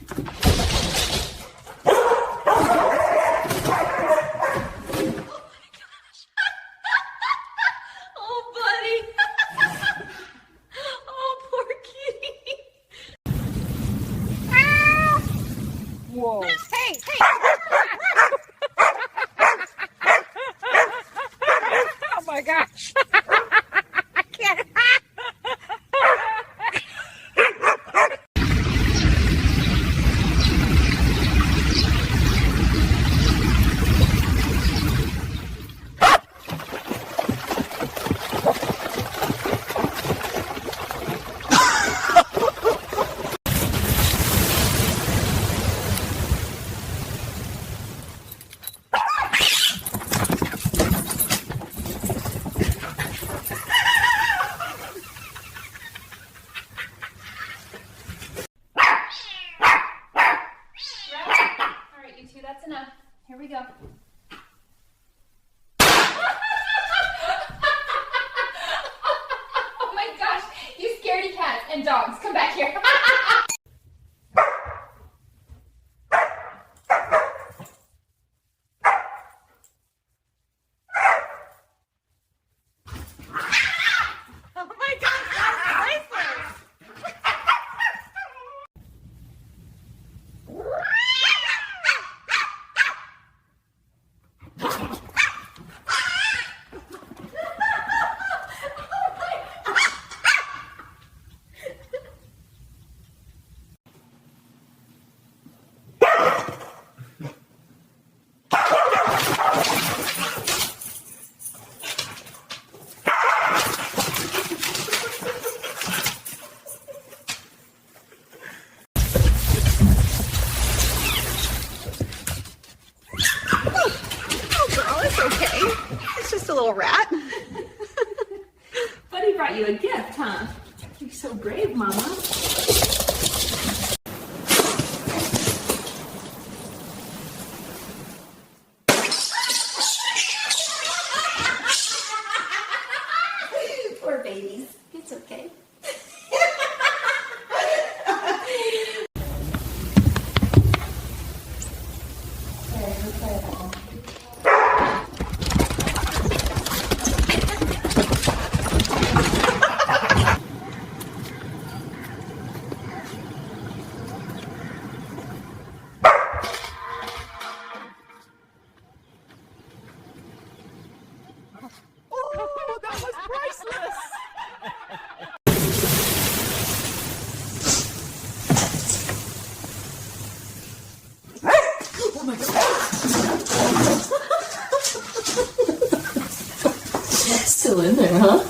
Oh, buddy. Oh, poor kitty. Whoa. Hey. Oh my gosh. I can't. That's enough. Here we go. Oh my gosh, you scaredy cats and dogs, come back here. Oh my gosh, that's priceless. Okay, it's just a little rat. Buddy brought you a gift, huh? You're so brave, Mama. Poor babies. It's okay. Oh, that was priceless. Oh my God. Still in there, huh?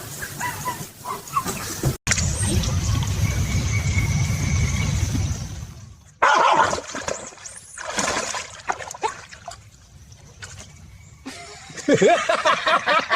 Ha ha ha ha!